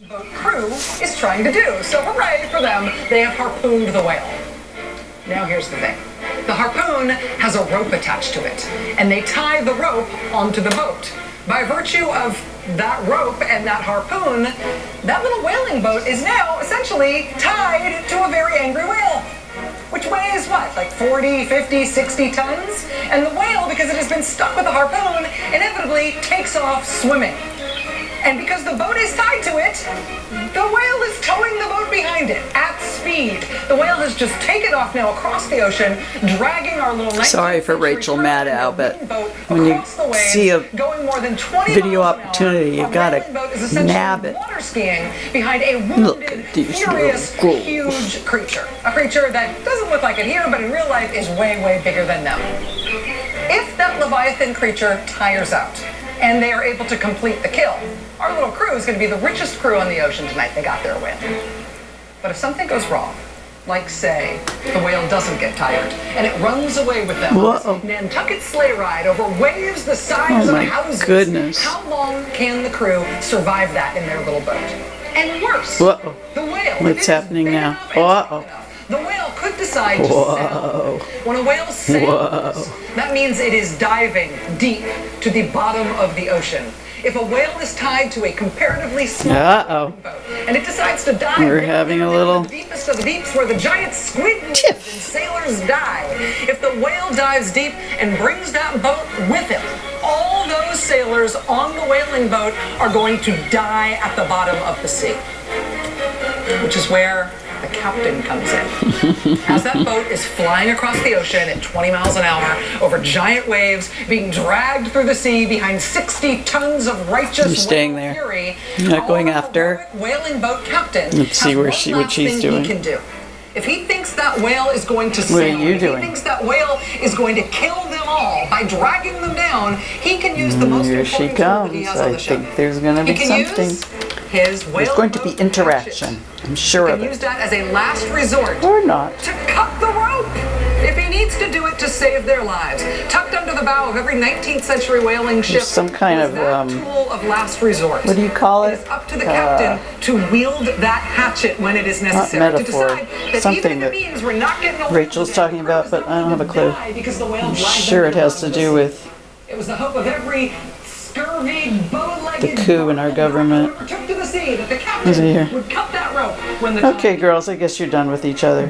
boat crew is trying to do. So hooray for them, they have harpooned the whale. Now here's the thing. The harpoon has a rope attached to it, and they tie the rope onto the boat. By virtue of that rope and that harpoon, that little whaling boat is now essentially tied to a very angry whale, which weighs what, like 40, 50, 60 tons? And the whale, because it has been stuck with a harpoon, inevitably takes off swimming. And because the boat is tied to it, the whale is towing the boat behind it at speed. The whale has just taken off now across the ocean, dragging our little... Sorry for Rachel Maddow, but when you see a video opportunity, you gotta nab it. Water skiing behind a wounded, furious, huge creature. A creature that doesn't look like it here, but in real life is way, way bigger than them. If that Leviathan creature tires out, and they are able to complete the kill, our little crew is going to be the richest crew on the ocean tonight. They got their win. But if something goes wrong, like say the whale doesn't get tired and it runs away with them on this Nantucket sleigh ride over waves the size of houses, goodness. How long can the crew survive that in their little boat? And worse, the whale. What's happening now? The whale could decide to sail. When a whale sails, that means it is diving deep to the bottom of the ocean. If a whale is tied to a comparatively small boat and it decides to dive, we're having a little the deepest of the deeps where the giant squid lives and sailors die. If the whale dives deep and brings that boat with him, all those sailors on the whaling boat are going to die at the bottom of the sea, which is where the captain comes in. As that boat is flying across the ocean at 20 miles an hour over giant waves, being dragged through the sea behind 60 tons of righteous fury, you're not going after. Whaling boat captain. Let's see what she's doing. He can do. If he thinks that whale is going to sail, if he thinks that whale is going to kill them all by dragging them down, he can use the most important tool that he has on the ship. I think there's going to be something. There's going to be interaction. I'm sure of it. He can use that as a last resort. Or not. To cut the rope. If he needs to do it to save their lives. Tucked under the bow of every 19th century whaling ship. There's some kind of tool of last resort. What do you call it? It is up to the captain to wield that hatchet when it is necessary. Not metaphor. To decide that something that Rachel's talking about, but I don't have a clue. I'm sure it has to do with it was the hope of every the coup in our government. Is it here? Okay, girls, I guess you're done with each other.